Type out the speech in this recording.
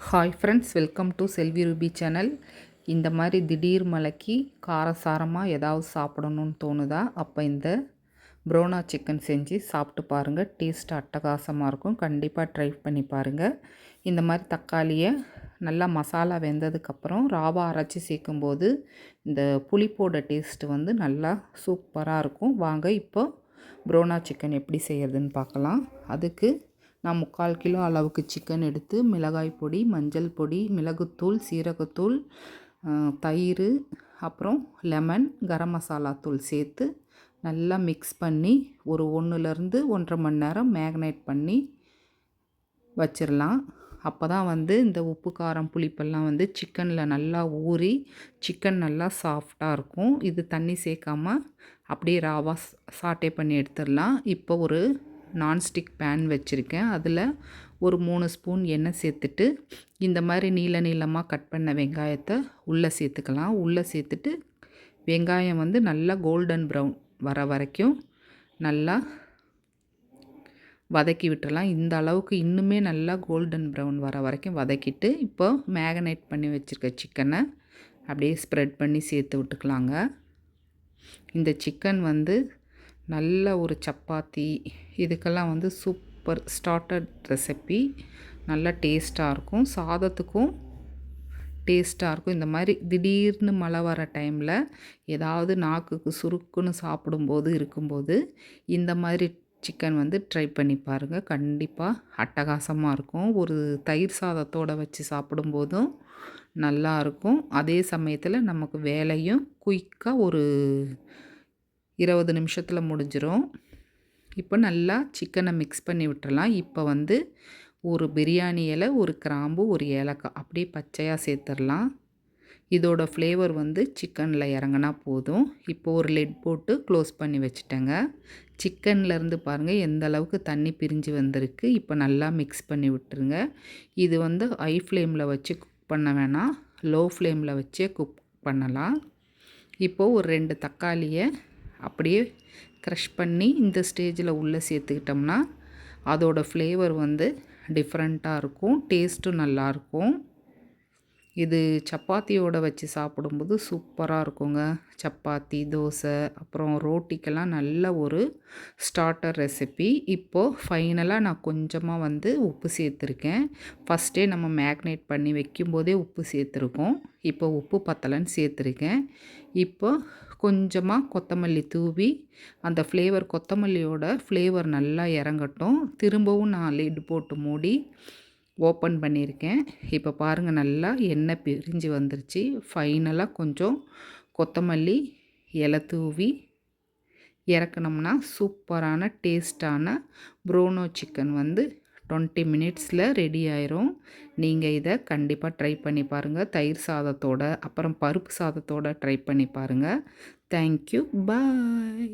Hi friends, welcome to Selvi Ruby channel. இந்த மாதிரி திடீர் மழைக்கு காரசாரமாக ஏதாவது சாப்பிடணும்னு தோணுதா? அப்போ இந்த ப்ரோனா சிக்கன் செஞ்சு சாப்பிட்டு பாருங்கள். டேஸ்ட் அட்டகாசமாக இருக்கும். கண்டிப்பாக ட்ரை பண்ணி பாருங்கள். இந்த மாதிரி தக்காளியை நல்லா மசாலா வெந்ததுக்கப்புறம் ராவா அரைச்சி சேர்க்கும்போது இந்த புளிப்போட டேஸ்ட்டு வந்து நல்லா சூப்பராக இருக்கும். வாங்க இப்போ ப்ரோனா சிக்கன் எப்படி செய்கிறதுன்னு பார்க்கலாம். அதுக்கு நான் 3/4 கிலோ அளவுக்கு சிக்கன் எடுத்து மிளகாய் பொடி, மஞ்சள் பொடி, மிளகுத்தூள், சீரகத்தூள், தயிர், அப்புறம் லெமன், கரம் மசாலா தூள் சேர்த்து நல்லா மிக்ஸ் பண்ணி ஒரு 1லேருந்து 1.5 மணி நேரம் மேக்னேட் பண்ணி வச்சிடலாம். அப்போ தான் வந்து இந்த உப்பு காரம் புளிப்பெல்லாம் வந்து சிக்கனில் நல்லா ஊறி சிக்கன் நல்லா சாஃப்டாக இருக்கும். இது தண்ணி சேர்க்காமல் அப்படியே ராவா சாட்டே பண்ணி எடுத்துடலாம். இப்போ ஒரு நான்ஸ்டிக் பேன் வச்சுருக்கேன். அதில் ஒரு 3 ஸ்பூன் எண்ணெய் சேர்த்துட்டு இந்த மாதிரி நீளமாக கட் பண்ண வெங்காயத்தை உள்ளே சேர்த்துக்கலாம். உள்ளே சேர்த்துட்டு வெங்காயம் வந்து நல்லா கோல்டன் ப்ரௌன் வர வரைக்கும் நல்லா வதக்கி விட்டுறலாம். இந்த அளவுக்கு இன்னுமே நல்லா கோல்டன் ப்ரௌன் வர வரைக்கும் வதக்கிட்டு இப்போ மேக்னேட் பண்ணி வச்சுருக்க சிக்கனை அப்படியே ஸ்ப்ரெட் பண்ணி சேர்த்து விட்டுக்கலாங்க. இந்த சிக்கன் வந்து நல்ல ஒரு சப்பாத்தி இதுக்கெல்லாம் வந்து சூப்பர் ஸ்டார்டர் ரெசிபி. நல்லா டேஸ்ட்டாக இருக்கும். சாதத்துக்கும் டேஸ்ட்டாக இருக்கும். இந்த மாதிரி திடீர்னு மழை வர டைமில் ஏதாவது நாக்குக்கு சுருக்குன்னு சாப்பிடும்போது இருக்கும்போது இந்த மாதிரி சிக்கன் வந்து ட்ரை பண்ணி பாருங்கள். கண்டிப்பாக அட்டகாசமாக இருக்கும். ஒரு தயிர் சாதத்தோடு வச்சு சாப்பிடும்போதும் நல்லாயிருக்கும். அதே சமயத்தில் நமக்கு வேலையும் குயிக்காக ஒரு 20 நிமிஷத்தில் முடிஞ்சிடும். இப்போ நல்லா சிக்கனை மிக்ஸ் பண்ணி விட்டுறலாம். இப்போ வந்து ஒரு பிரியாணி இலை, ஒரு கிராம்பு, ஒரு ஏலக்காய் அப்படியே பச்சையாக சேர்த்துடலாம். இதோட ஃப்ளேவர் வந்து சிக்கனில் இறங்கினா போதும். இப்போ ஒரு லிட் போட்டு க்ளோஸ் பண்ணி வச்சுட்டேங்க. சிக்கன்லேருந்து பாருங்கள் எந்த அளவுக்கு தண்ணி பிரிஞ்சு வந்திருக்கு. இப்போ நல்லா மிக்ஸ் பண்ணி விட்டுருங்க. இது வந்து ஹை ஃப்ளேமில் வச்சு குக் பண்ண வேணாம், லோ ஃப்ளேமில் வச்சே குக் பண்ணலாம். இப்போது ஒரு 2 தக்காளியை அப்படியே க்ரஷ் பண்ணி இந்த ஸ்டேஜில் உள்ளே சேர்த்துக்கிட்டோம்னா அதோடய ஃப்ளேவர் வந்து டிஃப்ரெண்ட்டாக இருக்கும். டேஸ்ட்டும் நல்லாயிருக்கும். இது சப்பாத்தியோடு வச்சு சாப்பிடும்போது சூப்பராக இருக்குங்க. சப்பாத்தி, தோசை, அப்புறம் ரோட்டிக்கெல்லாம் நல்ல ஒரு ஸ்டார்டர் ரெசிபி. இப்போது ஃபைனலாக நான் கொஞ்சமாக வந்து உப்பு சேர்த்துருக்கேன். ஃபஸ்ட்டே நம்ம மேக்னேட் பண்ணி வைக்கும்போதே உப்பு சேர்த்துருக்கோம். இப்போ உப்பு பத்தலைன்னு சேர்த்துருக்கேன். இப்போ கொஞ்சமாக கொத்தமல்லி தூவி அந்த ஃப்ளேவர், கொத்தமல்லியோட ஃப்ளேவர் நல்லா இறங்கட்டும். திரும்பவும் நான் லிட் போட்டு மூடி ஓப்பன் பண்ணியிருக்கேன். இப்போ பாருங்கள் நல்லா எண்ணெய் பிரிஞ்சு வந்துருச்சு. ஃபைனலாக கொஞ்சம் கொத்தமல்லி இலை தூவி இறக்குனோம்னா சூப்பரான டேஸ்டான ப்ரோனோ சிக்கன் வந்து 20 மினிட்ஸில் ரெடி ஆயிரும். நீங்கள் இதை கண்டிப்பாக ட்ரை பண்ணி பாருங்கள். தயிர் சாதத்தோட, அப்புறம் பருப்பு சாதத்தோடு ட்ரை பண்ணி பாருங்கள். தேங்க்யூ, பாய்.